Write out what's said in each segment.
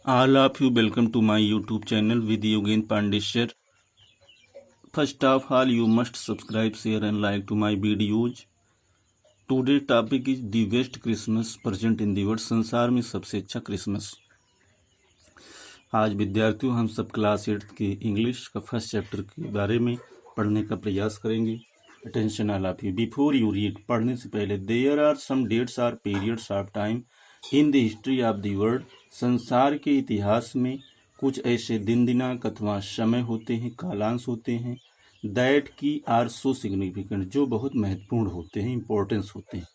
All of you welcome to my YouTube channel with Yogen Pandeshwar. First of all, you must subscribe, share and like to my videos. Today's topic is the best Christmas present in the world. संसार में सबसे अच्छा Christmas. आज विद्यार्थियों हम सब class 8 के English का फर्स्ट चैप्टर के बारे में पढ़ने का प्रयास करेंगे। Attention all of you, before you read, पढ़ने से पहले, there are some dates or periods of time in the history of the world. संसार के इतिहास में कुछ ऐसे दिन दिनांक अथवा समय होते हैं, कालांश होते हैं, दैट की आर सो सिग्निफिकेंट, जो बहुत महत्वपूर्ण होते हैं, इंपॉर्टेंस होते हैं,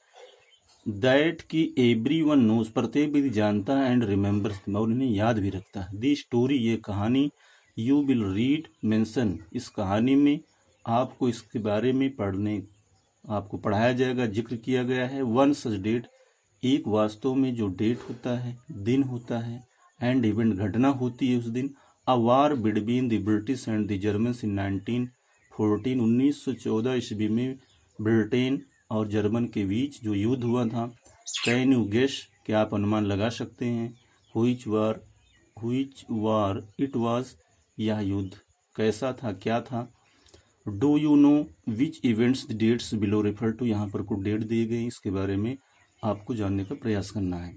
दैट की एवरी वन नोज, प्रत्येक व्यक्ति जानता है, एंड रिमेंबर्स, और इन्हें याद भी रखता है। दी स्टोरी, ये कहानी, यू विल रीड मेंशन, इस कहानी में आपको इसके बारे में आपको पढ़ाया जाएगा, जिक्र किया गया है। वन सच डेट, एक वास्तव में जो डेट होता है, दिन होता है, एंड इवेंट, घटना होती है उस दिन। A war between the British and the Germans in 1914, 1914 ईस्वी में ब्रिटेन और जर्मन के बीच जो युद्ध हुआ था। कैन यू गेस, क्या आप अनुमान लगा सकते हैं? हुइच वार इट वाज, यह युद्ध कैसा था, क्या था? Do you know which events the dates below refer to, यहाँ पर कुछ डेट दिए गए, इसके बारे में आपको जानने का प्रयास करना है।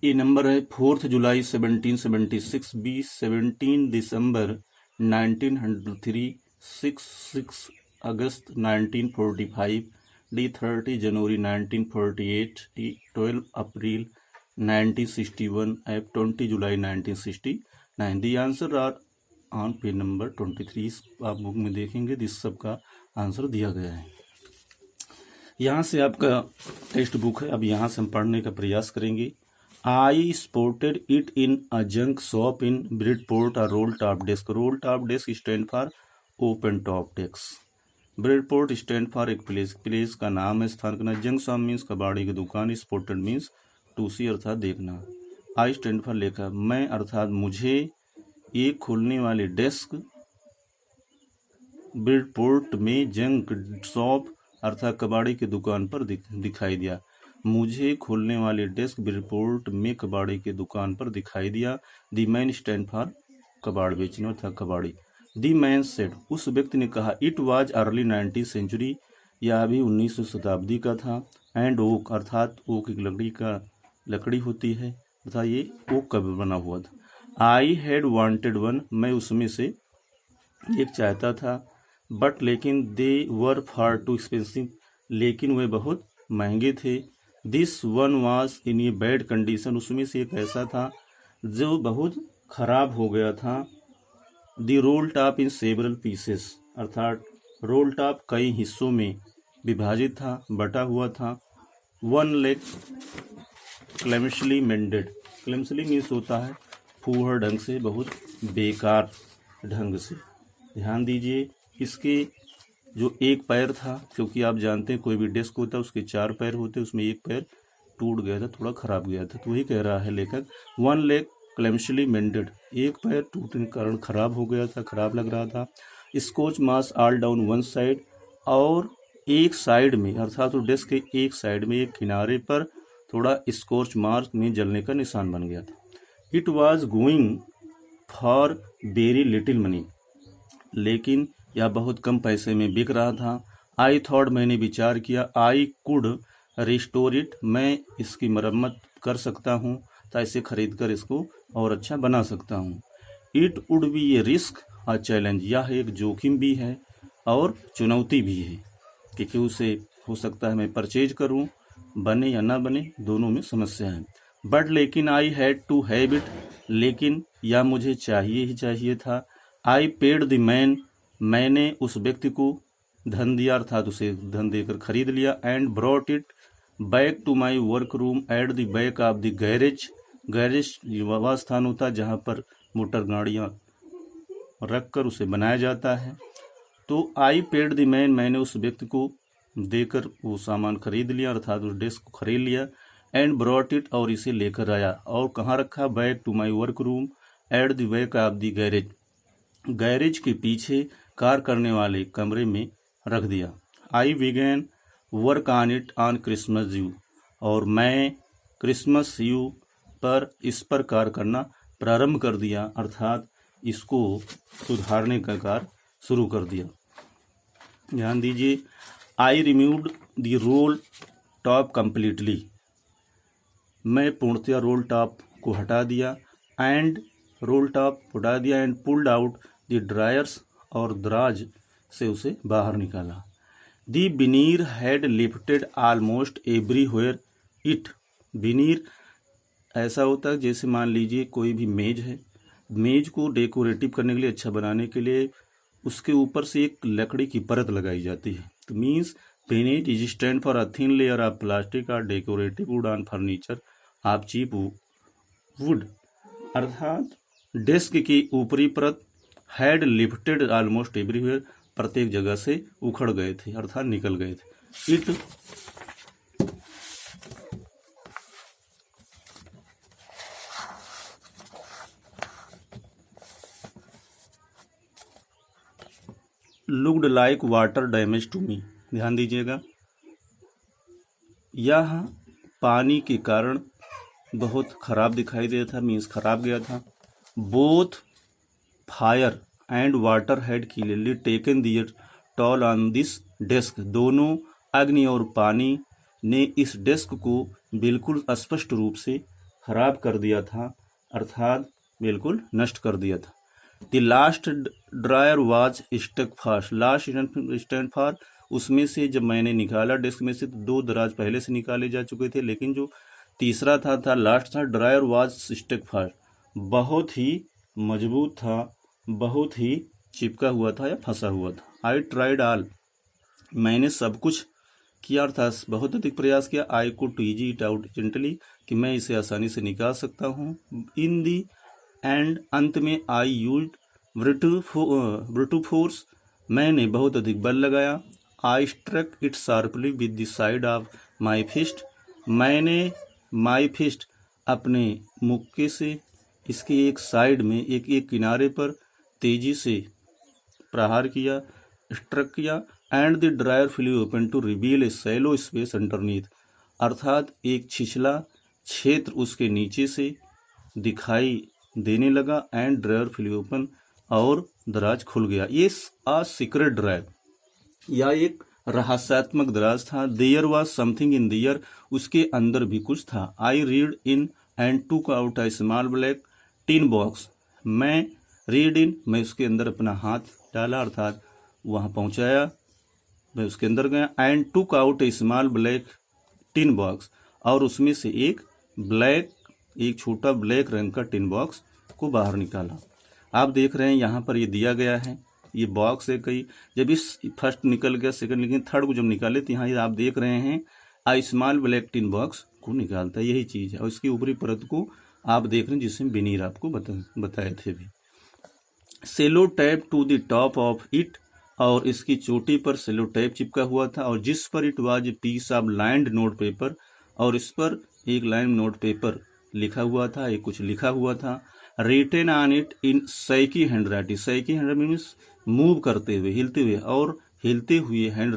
ये नंबर है 4 जुलाई 1776, बी 17 दिसंबर 1903, 6 अगस्त 1945, डी 30 जनवरी 1948, डी 12 अप्रैल 1961, एफ 20 जुलाई 1969। The answer are on page number 23, आप बुक में देखेंगे, इस सब का आंसर दिया गया है। यहाँ से आपका टेक्स्ट बुक है, अब यहाँ से हम पढ़ने का प्रयास करेंगे। आई spotted it in a junk shop in Bridport, a role top desk. Role top desk stand for open top desk. Bridport stand for एक प्लेस, प्लेस का नाम है, स्थान का नाम। जंक शॉप मीन्स कबाड़ी की दुकान, स्पॉटेड मीन्स टू सी अर्थात देखना। आई स्टैंड फॉर लेखा, मैं अर्थात मुझे एक खुलने वाली डेस्क ब्रिडपोर्ट में जंक शॉप अर्थात कबाड़ी की दुकान पर दिखाई दिया। मुझे खुलने वाली डेस्क ब्रिडपोर्ट में कबाड़ी की दुकान पर दिखाई दिया। दी मैन स्टैंड फॉर कबाड़ बेचने अर्थात कबाड़ी। दी मैन सेड, उस व्यक्ति ने कहा, it was early 19th century, यह अभी 19वीं शताब्दी का था। एंड ओक अर्थात ओक एक लकड़ी होती है अर्थात ये ओक का बना हुआ था। आई हैड वांटेड वन, मैं उसमें से एक चाहता था। बट लेकिन दे वर फार टू एक्सपेंसिव, लेकिन वे बहुत महंगे थे। This one was in a bad condition, उसमें से एक ऐसा था जो बहुत खराब हो गया था। The roll top in several pieces, अर्थात रोल टॉप कई हिस्सों में विभाजित था, बटा हुआ था। वन लेग क्लेमशली मेंडेड, क्लेमशली मीन्स होता है फूहड़ ढंग से, बहुत बेकार ढंग से। ध्यान दीजिए, इसके जो एक पैर था, क्योंकि आप जानते हैं कोई भी डेस्क होता है उसके 4 पैर होते हैं, उसमें एक पैर टूट गया था, थोड़ा खराब गया था, तो वही कह रहा है लेखक, वन लेग क्लेमशली मेंडेड, एक पैर टूटने के कारण खराब हो गया था, खराब लग रहा था। स्कॉच मास ऑल डाउन वन साइड, और एक साइड में अर्थात तो डेस्क के एक साइड में, एक किनारे पर थोड़ा स्कॉच मार्क में जलने का निशान बन गया था। It was going for very little money, लेकिन यह बहुत कम पैसे में बिक रहा था। आई थॉट, मैंने विचार किया, आई कुड रिस्टोर इट, मैं इसकी मरम्मत कर सकता हूँ, तो इसे खरीद कर इसको और अच्छा बना सकता हूँ। It would be A risk a challenge, यह एक जोखिम भी है और चुनौती भी है, क्योंकि उसे हो सकता है मैं परचेज करूँ, बने या ना बने, दोनों में समस्या है। बट लेकिन I had to have it, लेकिन यह मुझे चाहिए ही चाहिए था। आई पेड द मैन, मैंने उस व्यक्ति को धन दिया अर्थात उसे धन देकर खरीद लिया। And brought it back to my work room at the back of the garage, garage वह स्थान होता है जहाँ पर मोटर गाड़ियाँ रख कर उसे बनाया जाता है। तो आई पेड द मैन, मैंने उस व्यक्ति को देकर वो सामान खरीद लिया अर्थात उस डेस्क को खरीद लिया। एंड ब्रॉट इट, और इसे लेकर आया, और कहाँ रखा? Back to my work room at the back of the garage, garage के पीछे कार करने वाले कमरे में रख दिया। I began work on it on Christmas eve, और मैं क्रिसमस यू इस पर कार्य करना प्रारंभ कर दिया, अर्थात इसको सुधारने का कार्य शुरू कर दिया। ध्यान दीजिए, I removed the roll top completely, मैं पूर्णतया रोल टॉप को हटा दिया, एंड रोल टॉप हटा दिया, and pulled out the drawers, और दराज से उसे बाहर निकाला। The veneer had lifted almost everywhere it, veneer ऐसा होता है जैसे मान लीजिए कोई भी मेज है, मेज को डेकोरेटिव करने के लिए, अच्छा बनाने के लिए उसके ऊपर से एक लकड़ी की परत लगाई जाती है। तो means veneer is stand for a thin layer of plastic और decorative wood on furniture of cheap wood, अर्थात डेस्क की ऊपरी परत हैड लिफ्टेड ऑलमोस्ट एवरीवेयर, प्रत्येक जगह से उखड़ गए थे, अर्थात निकल गए थे। It looked like water damage to me, ध्यान दीजिएगा, यह पानी के कारण बहुत खराब दिखाई दे था, मीन्स खराब गया था। Both fire and water had clearly taken their toll on this desk, दोनों अग्नि और पानी ने इस डेस्क को बिल्कुल स्पष्ट रूप से खराब कर दिया था, अर्थात बिल्कुल नष्ट कर दिया था। The last drawer was stuck fast, last stand for, उसमें से जब मैंने निकाला डेस्क में से तो 2 दराज पहले से निकाले जा चुके थे, लेकिन जो तीसरा था लास्ट था, ड्रायर वाज स्टक फास्ट, बहुत ही मजबूत था, बहुत ही चिपका हुआ था या फंसा हुआ था। आई ट्राइड ऑल, मैंने सब कुछ किया, अर्थात बहुत अधिक प्रयास किया। I could easy it out gently, कि मैं इसे आसानी से निकाल सकता हूँ। इन दी एंड, अंत में, आई यूज्ड ब्रूट फोर्स, मैंने बहुत अधिक बल लगाया। I struck it sharply with the side of my fist, मैंने माई फिस्ट अपने मुक्के से इसके एक साइड में, एक किनारे पर तेजी से प्रहार किया, स्ट्रक किया। And the drawer flew open to reveal a shallow space underneath, अर्थात एक छिछला क्षेत्र उसके नीचे से दिखाई देने लगा। एंड ड्रायर फ्लू ओपन, और दराज खुल गया। ये आ सीक्रेट ड्रायर, या एक रहस्यात्मक दराज था। There was something in there, उसके अंदर भी कुछ था। I reached in and took out a small black tin box, मैं रीड इन, मैं उसके अंदर अपना हाथ डाला, अर्थात वहाँ पहुँचाया, मैं उसके अंदर गया। And took out A small black tin box, और उसमें से एक छोटा ब्लैक रंग का टिन बॉक्स को बाहर निकाला। आप देख रहे हैं यहाँ पर ये दिया गया है, ये बॉक्स है कई, जब इस फर्स्ट निकल गया सेकंड, लेकिन थर्ड को जब निकाले तो यहाँ आप देख रहे हैं आई स्मॉल ब्लैक टिन बॉक्स को निकालता है, यही चीज़ है। और इसकी ऊपरी परत को आप देख रहे हैं जिसमें विनीर आपको बताए थे भी। Sellotape to the top of it, और इसकी चोटी पर सेलो टैप चिपका हुआ था, और जिस पर it was a piece of lined note paper, और इस पर एक लाइन नोट पेपर लिखा हुआ था, एक कुछ लिखा हुआ था। Written on it in shaky handwriting, shaky hand means move करते हुए, हिलते हुए, और हिलते हुए हैंड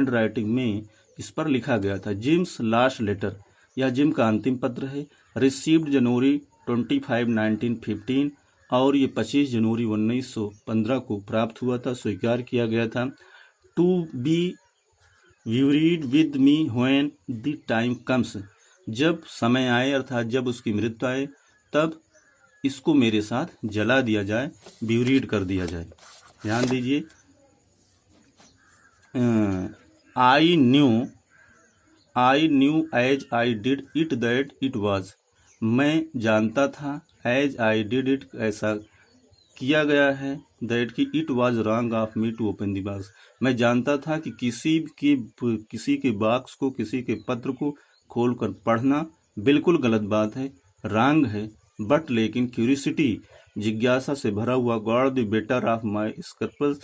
राइटिंग में इस पर लिखा गया था, जिम्स लास्ट लेटर, यह जिम का अंतिम पत्र है। रिसीव्ड जनवरी 25, 1915, और ये 25 जनवरी 1915 को प्राप्त हुआ था, स्वीकार किया गया था। To be buried with me when the time comes, जब समय आए, अर्थात जब उसकी मृत्यु आए, तब इसको मेरे साथ जला दिया जाए, ब्यूरीड कर दिया जाए। ध्यान दीजिए, I knew as I did it that it was, मैं जानता था, एज आई डिड इट, ऐसा किया गया है, दैट कि it was wrong of me to open the box, मैं जानता था कि किसी के बॉक्स को, किसी के पत्र को खोलकर पढ़ना बिल्कुल गलत बात है, रॉन्ग है। बट लेकिन क्यूरियोसिटी, जिज्ञासा से भरा हुआ, got the better of my scruples,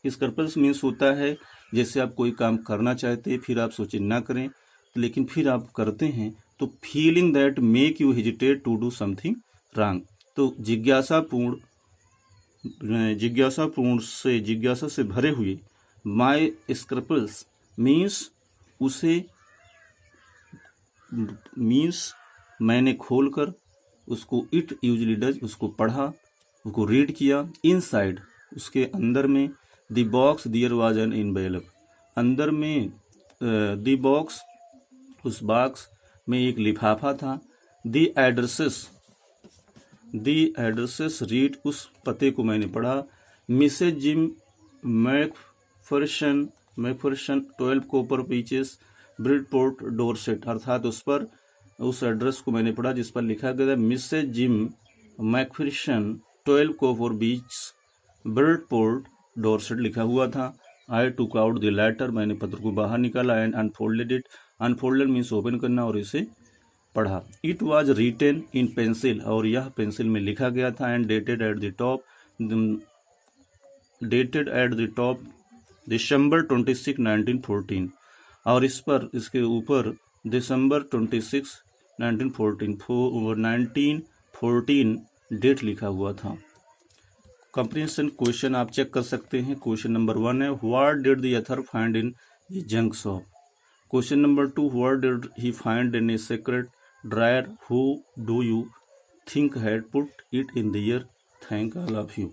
scruples means होता है जैसे आप कोई काम करना चाहते हैं, फिर आप सोचे ना करें, लेकिन फिर आप करते हैं, तो feeling that make you hesitate to do something wrong, तो जिज्ञासा से भरे हुए माई स्क्रपल्स मीन्स उसे मीन्स मैंने खोलकर उसको, इट यूजली डज उसको पढ़ा, उसको रीड किया। इनसाइड उसके अंदर में, the box there was an envelope, अंदर में द बॉक्स उस बॉक्स में एक लिफाफा था। द एड्रेसेस रीड उस पते को मैंने पढ़ा। Mrs Jim McPherson 12 Copper Beeches Bridport Dorset, अर्थात उस पर उस एड्रेस को मैंने पढ़ा जिस पर लिखा गया था Mrs Jim McPherson 12 Copper Beech Bridport Dorset लिखा हुआ था। I took out the letter, मैंने पत्र को बाहर निकाला। And unfolded it, unfolded means open करना, और इसे पढ़ा। It was written in pencil, और यह पेंसिल में लिखा गया था। And dated at the top December 26, 1914, और इस पर, इसके ऊपर दिसंबर 26, 1914 डेट लिखा हुआ था। कंप्रीहेंशन क्वेश्चन आप चेक कर सकते हैं। क्वेश्चन नंबर 1 है, what did the author find in A junk shop. Question number 2, what did he find in a secret dryer, who do you think had put it in their. Thank all of you.